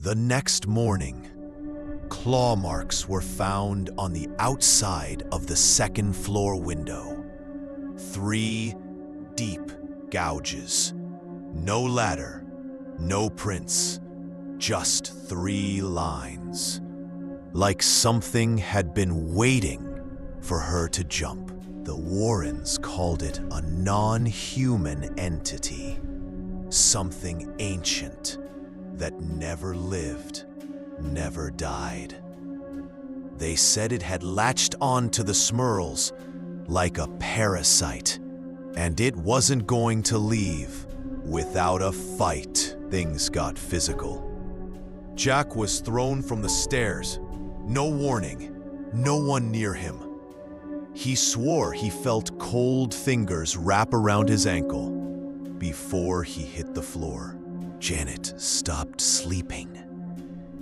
The next morning, claw marks were found on the outside of the second-floor window. 3 deep gouges. No ladder, no prints, just 3 lines. Like something had been waiting for her to jump. The Warrens called it a non-human entity. Something ancient that never lived, never died. They said it had latched on to the Smurls like a parasite, and it wasn't going to leave without a fight. Things got physical. Jack was thrown from the stairs. No warning, no one near him. He swore he felt cold fingers wrap around his ankle before he hit the floor. Janet stopped sleeping.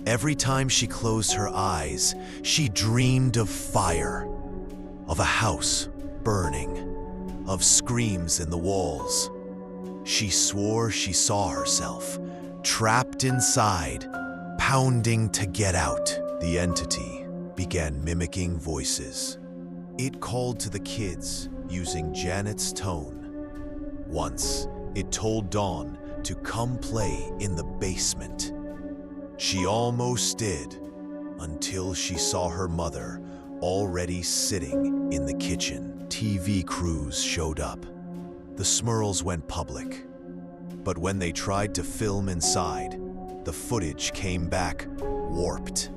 Every time she closed her eyes, she dreamed of fire, of a house burning, of screams in the walls. She swore she saw herself, trapped inside, pounding to get out. The entity began mimicking voices. It called to the kids using Janet's tone. Once, it told Dawn to come play in the basement. She almost did, until she saw her mother already sitting in the kitchen. TV crews showed up. The Smurls went public. But when they tried to film inside, the footage came back warped.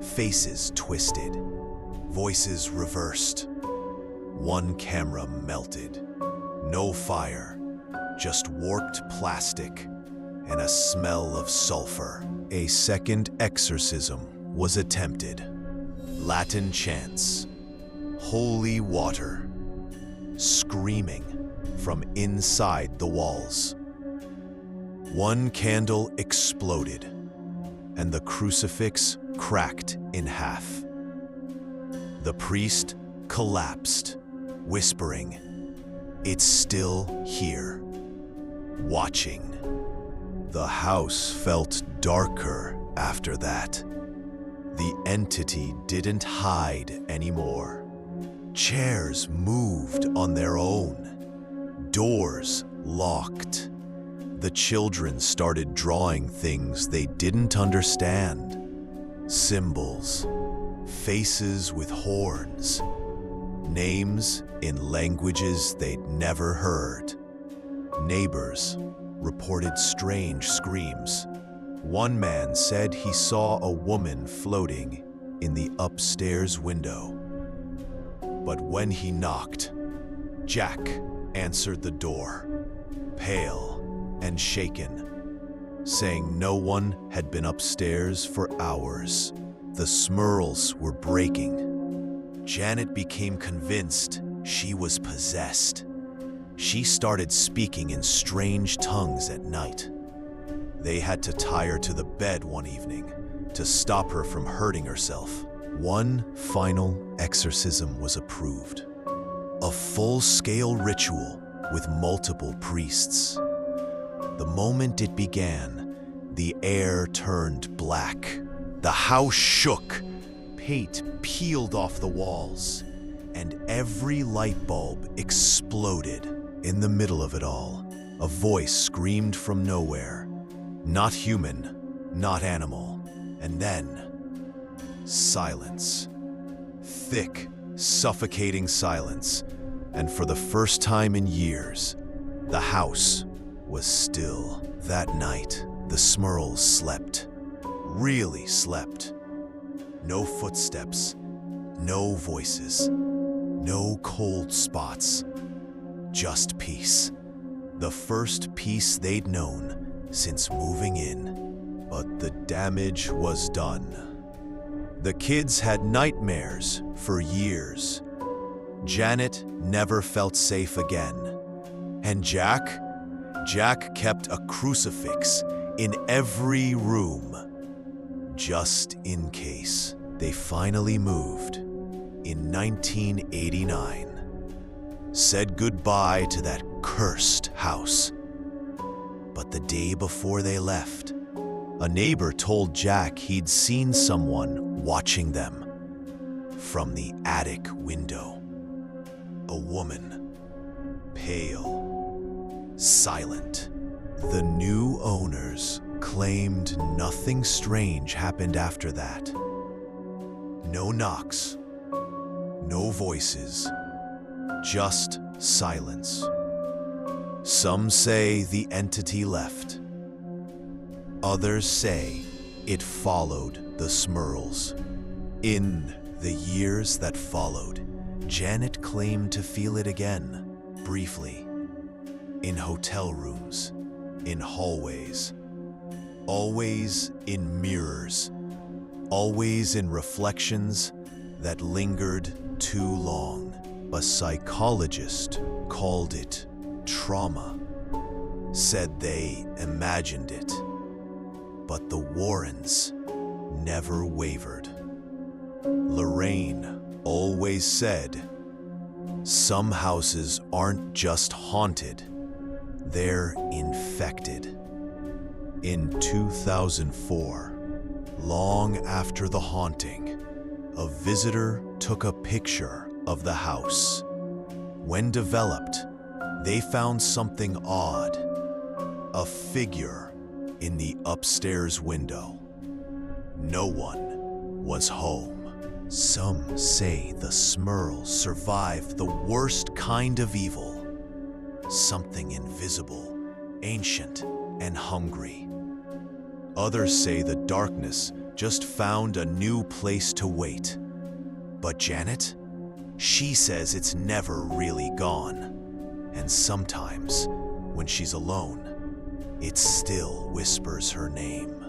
Faces twisted, voices reversed. One camera melted. No fire, just warped plastic and a smell of sulfur. A second exorcism was attempted. Latin chants, holy water, screaming from inside the walls. One candle exploded, and the crucifix cracked in half. The priest collapsed, whispering, "It's still here, watching." The house felt darker after that. The entity didn't hide anymore. Chairs moved on their own. Doors locked. The children started drawing things they didn't understand. Symbols, faces with horns, names in languages they'd never heard. Neighbors reported strange screams. One man said he saw a woman floating in the upstairs window. But when he knocked, Jack answered the door, pale and shaken, saying no one had been upstairs for hours. The Smurls were breaking. Janet became convinced she was possessed. She started speaking in strange tongues at night. They had to tie her to the bed one evening to stop her from hurting herself. One final exorcism was approved. A full-scale ritual with multiple priests. The moment it began, the air turned black. The house shook. Paint peeled off the walls, and every light bulb exploded. In the middle of it all, a voice screamed from nowhere. Not human, not animal. And then, silence. Thick, suffocating silence. And for the first time in years, the house was still. That night, the Smurls slept. Really slept. No footsteps, no voices, no cold spots. Just peace. The first peace they'd known since moving in. But the damage was done. The kids had nightmares for years. Janet never felt safe again. And Jack kept a crucifix in every room, just in case. They finally moved in 1989. Said goodbye to that cursed house. But the day before they left, A neighbor told Jack he'd seen someone watching them from the attic window. A woman, pale, silent. The new owners claimed nothing strange happened after that. No knocks, no voices, just silence. Some say the entity left. Others say it followed the Smurls. In the years that followed, Janet claimed to feel it again, briefly, in hotel rooms, in hallways, always in mirrors, always in reflections that lingered too long. A psychologist called it trauma, said they imagined it, but the Warrens never wavered. Lorraine always said, some houses aren't just haunted, they're infected. In 2004, long after the haunting, a visitor took a picture of the house. When developed, they found something odd, a figure in the upstairs window. No one was home. Some say the Smurls survived the worst kind of evil, something invisible, ancient, and hungry. Others say the darkness just found a new place to wait. But Janet? She says it's never really gone. And sometimes, when she's alone, it still whispers her name.